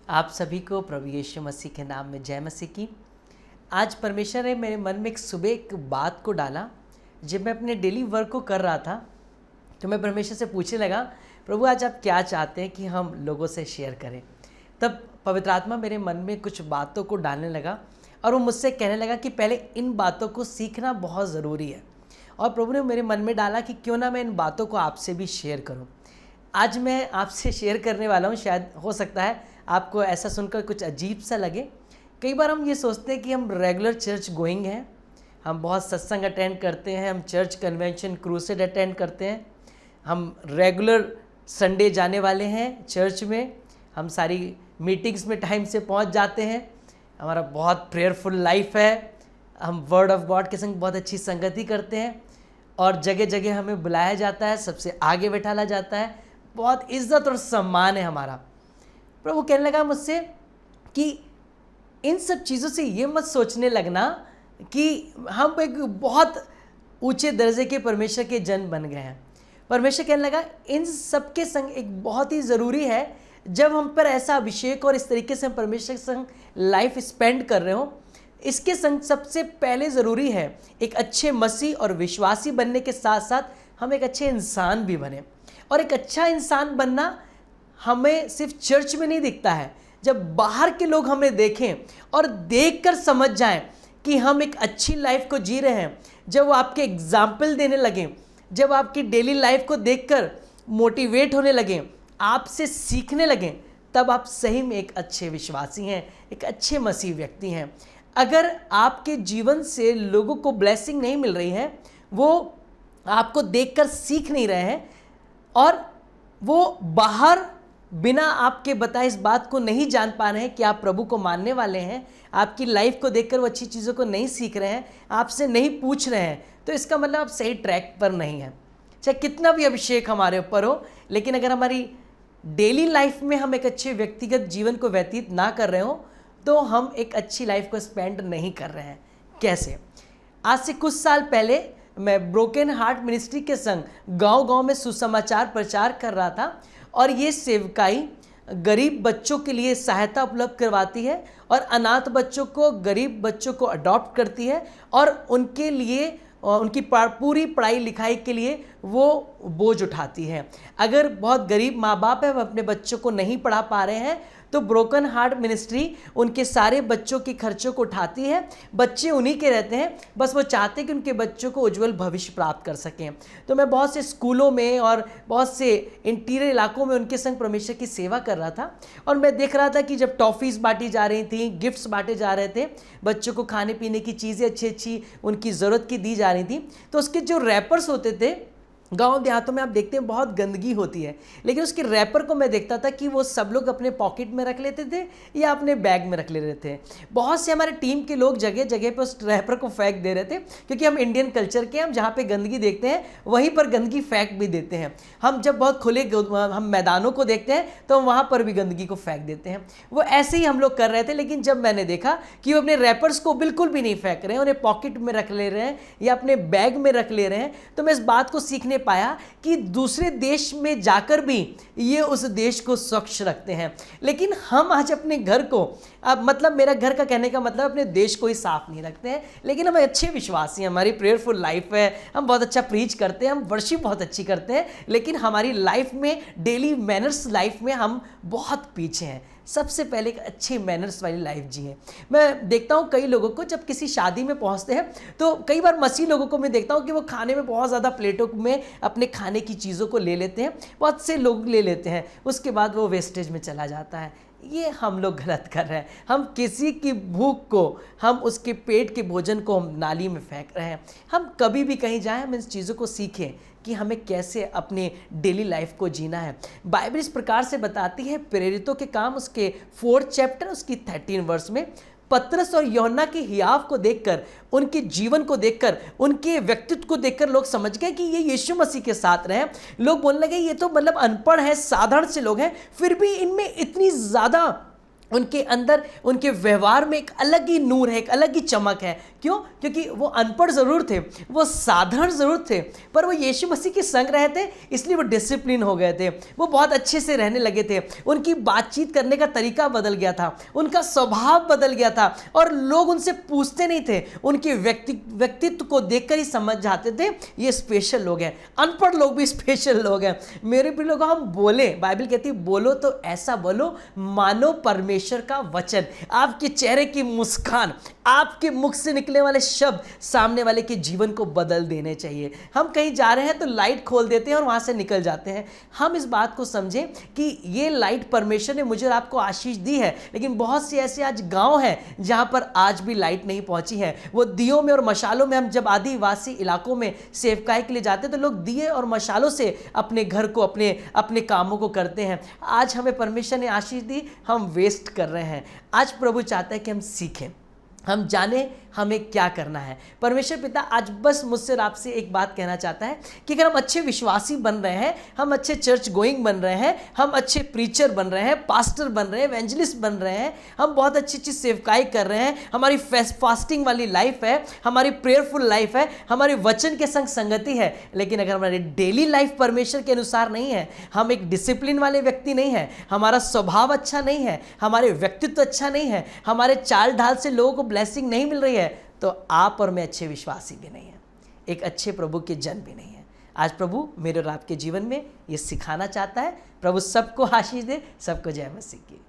आप सभी को प्रभु यीशु मसीह के नाम में जय मसीह की। आज परमेश्वर ने मेरे मन में सुबह एक बात को डाला। जब मैं अपने डेली वर्क को कर रहा था तो मैं परमेश्वर से पूछने लगा, प्रभु आज आप क्या चाहते हैं कि हम लोगों से शेयर करें। तब पवित्र आत्मा मेरे मन में कुछ बातों को डालने लगा और वो मुझसे कहने लगा कि पहले इन बातों को सीखना बहुत ज़रूरी है। और प्रभु ने मेरे मन में डाला कि क्यों ना मैं इन बातों को आपसे भी शेयर करूं। आज मैं आपसे शेयर करने वाला हूं। शायद हो सकता है आपको ऐसा सुनकर कुछ अजीब सा लगे। कई बार हम ये सोचते हैं कि हम रेगुलर चर्च गोइंग हैं, हम बहुत सत्संग अटेंड करते हैं, हम चर्च कन्वेंशन क्रूसेड अटेंड करते हैं, हम रेगुलर संडे जाने वाले हैं चर्च में, हम सारी मीटिंग्स में टाइम से पहुंच जाते हैं, हमारा बहुत प्रेयरफुल लाइफ है, हम वर्ड ऑफ गॉड के संग बहुत अच्छी संगति करते हैं और जगह जगह हमें बुलाया जाता है, सबसे आगे बैठाला जाता है, बहुत इज्जत और सम्मान है हमारा। प्रभु कहने लगा मुझसे कि इन सब चीज़ों से ये मत सोचने लगना कि हम एक बहुत ऊंचे दर्जे के परमेश्वर के जन बन गए हैं। परमेश्वर कहने लगा इन सब के संग एक बहुत ही ज़रूरी है, जब हम पर ऐसा अभिषेक और इस तरीके से हम परमेश्वर के संग लाइफ स्पेंड कर रहे हो, इसके संग सबसे पहले ज़रूरी है एक अच्छे मसीह और विश्वासी बनने के साथ साथ हम एक अच्छे इंसान भी बने। और एक अच्छा इंसान बनना हमें सिर्फ चर्च में नहीं दिखता है। जब बाहर के लोग हमें देखें और देखकर समझ जाएं कि हम एक अच्छी लाइफ को जी रहे हैं, जब वो आपके एग्जाम्पल देने लगें, जब आपकी डेली लाइफ को देखकर मोटिवेट होने लगें, आपसे सीखने लगें, तब आप सही में एक अच्छे विश्वासी हैं, एक अच्छे मसीह व्यक्ति हैं। अगर आपके जीवन से लोगों को ब्लेसिंग नहीं मिल रही है, वो आपको देखकर सीख नहीं रहे हैं और वो बाहर बिना आपके बताए इस बात को नहीं जान पा रहे हैं कि आप प्रभु को मानने वाले हैं, आपकी लाइफ को देखकर वो अच्छी चीज़ों को नहीं सीख रहे हैं, आपसे नहीं पूछ रहे हैं, तो इसका मतलब आप सही ट्रैक पर नहीं हैं। चाहे कितना भी अभिषेक हमारे ऊपर हो, लेकिन अगर हमारी डेली लाइफ में हम एक अच्छे व्यक्तिगत जीवन को व्यतीत ना कर रहे हो तो हम एक अच्छी लाइफ को स्पेंड नहीं कर रहे हैं। कैसे? आज से कुछ साल पहले मैं ब्रोकन हार्ट मिनिस्ट्री के संग गांव-गांव में सुसमाचार प्रचार कर रहा था और ये सेवकाई गरीब बच्चों के लिए सहायता उपलब्ध करवाती है और अनाथ बच्चों को, गरीब बच्चों को अडॉप्ट करती है और उनके लिए उनकी पूरी पढ़ाई लिखाई के लिए वो बोझ उठाती है। अगर बहुत गरीब माँ बाप है, वो अपने बच्चों को नहीं पढ़ा पा रहे हैं, तो ब्रोकन हार्ट मिनिस्ट्री उनके सारे बच्चों के खर्चों को उठाती है। बच्चे उन्हीं के रहते हैं, बस वो चाहते हैं कि उनके बच्चों को उज्जवल भविष्य प्राप्त कर सकें। तो मैं बहुत से स्कूलों में और बहुत से इंटीरियर इलाकों में उनके संग परमेश्वर की सेवा कर रहा था और मैं देख रहा था कि जब टॉफ़ीज़ बांटी जा रही थी, गिफ्ट्स बांटे जा रहे थे, बच्चों को खाने पीने की चीज़ें अच्छी अच्छी उनकी ज़रूरत की दी जा रही थी, तो उसके जो रैपर्स होते थे, गांव देहातों में आप देखते हैं बहुत गंदगी होती है, लेकिन उसके रैपर को मैं देखता था कि वो सब लोग अपने पॉकेट में रख लेते थे या अपने बैग में रख ले रहे थे। बहुत से हमारे टीम के लोग जगह जगह पर उस रैपर को फेंक दे रहे थे, क्योंकि हम इंडियन कल्चर के, हम जहाँ पे गंदगी देखते हैं वहीं पर गंदगी फेंक भी देते हैं। हम जब बहुत खुले हम मैदानों को देखते हैं तो हम वहाँ पर भी गंदगी को फेंक देते हैं। वो ऐसे ही हम लोग कर रहे थे, लेकिन जब मैंने देखा कि वो अपने रैपर्स को बिल्कुल भी नहीं फेंक रहे हैं, उन्हें पॉकेट में रख ले रहे हैं या अपने बैग में रख ले रहे हैं, तो मैं इस बात को सीखने पाया कि दूसरे देश में जाकर भी ये उस देश को स्वच्छ रखते हैं, लेकिन हम आज अपने घर को, अब मतलब मेरा घर का कहने का मतलब अपने देश को ही साफ नहीं रखते हैं। लेकिन हम अच्छे विश्वासी हैं, हमारी प्रेयरफुल लाइफ है, हम बहुत अच्छा प्रीच करते हैं, हम वर्शिप बहुत अच्छी करते हैं, लेकिन हमारी लाइफ में, डेली मैनर्स लाइफ में हम बहुत पीछे हैं। सबसे पहले एक अच्छे मैनर्स वाली लाइफ जिए। मैं देखता हूँ कई लोगों को जब किसी शादी में पहुँचते हैं तो कई बार मसीह लोगों को मैं देखता हूँ कि वो खाने में बहुत ज़्यादा प्लेटों में अपने खाने की चीज़ों को ले लेते हैं, बहुत से लोग ले लेते हैं, उसके बाद वो वेस्टेज में चला जाता है। ये हम लोग गलत कर रहे हैं। हम किसी की भूख को, हम उसके पेट के भोजन को हम नाली में फेंक रहे हैं। हम कभी भी कहीं जाएं, हम इन चीज़ों को सीखें कि हमें कैसे अपने डेली लाइफ को जीना है। बाइबल इस प्रकार से बताती है, प्रेरितों के काम उसके 4th चैप्टर उसकी 13 वर्ष में, पतरस और यूहन्ना के हियाव को देखकर, उनके जीवन को देखकर, उनके व्यक्तित्व को देखकर लोग समझ गए कि ये यीशु मसीह के साथ रहे। लोग बोलने लगे ये तो मतलब अनपढ़ है, साधारण से लोग हैं, फिर भी इनमें इतनी ज़्यादा उनके अंदर, उनके व्यवहार में एक अलग ही नूर है, एक अलग ही चमक है। क्यों? क्योंकि वो अनपढ़ ज़रूर थे, वो साधारण ज़रूर थे, पर वो यीशु मसीह के संग रहे थे, इसलिए वो डिसिप्लिन हो गए थे, वो बहुत अच्छे से रहने लगे थे, उनकी बातचीत करने का तरीका बदल गया था, उनका स्वभाव बदल गया था, और लोग उनसे पूछते नहीं थे, उनके व्यक्तित्व को देखकर ही समझ जाते थे ये स्पेशल लोग हैं। अनपढ़ लोग भी स्पेशल लोग हैं। मेरे प्रिय लोगों, हम बोले, बाइबल कहती है बोलो तो ऐसा बोलो मानो परमेश्वर का वचन, आपके चेहरे की मुस्कान, आपके मुख से निकले वाले शब्द सामने वाले के जीवन को बदल देने चाहिए। हम कहीं जा रहे हैं तो लाइट खोल देते हैं और वहां से निकल जाते हैं। हम इस बात को समझें कि ये लाइट परमेश्वर ने मुझे और आपको आशीष दी है, लेकिन बहुत से ऐसे आज गांव हैं जहां पर आज भी लाइट नहीं पहुंची है। वो दियों में और मशालों में, हम जब आदिवासी इलाकों में सेवकाई के लिए जाते हैं तो लोग दिए और मशालों से अपने घर को, अपने कामों को करते हैं। आज हमें परमेश्वर ने आशीष दी, हम वेस्ट कर रहे हैं। आज प्रभु चाहता है कि हम सीखें, हम जाने हमें क्या करना है। परमेश्वर पिता आज बस मुझसे और आपसे एक बात कहना चाहता है कि अगर हम अच्छे विश्वासी बन रहे हैं, हम अच्छे चर्च गोइंग बन रहे हैं, हम अच्छे प्रीचर बन रहे हैं, पास्टर बन रहे हैं, एवेंजलिस्ट बन रहे हैं, हम बहुत अच्छी सेवकाई कर रहे हैं, हमारी फास्टिंग वाली लाइफ है, हमारी प्रेयरफुल लाइफ है, हमारे वचन के संग संगति है, लेकिन अगर हमारी डेली लाइफ परमेश्वर के अनुसार नहीं है, हम एक डिसिप्लिन वाले व्यक्ति नहीं है, हमारा स्वभाव अच्छा नहीं है, हमारे व्यक्तित्व अच्छा नहीं है, हमारे चाल ढाल से लोगों को ब्लेसिंग नहीं मिल रही है, तो आप और मैं अच्छे विश्वासी भी नहीं है, एक अच्छे प्रभु के जन भी नहीं है। आज प्रभु मेरे और आपके जीवन में ये सिखाना चाहता है। प्रभु सबको आशीष दे। सबको जय मसीह की।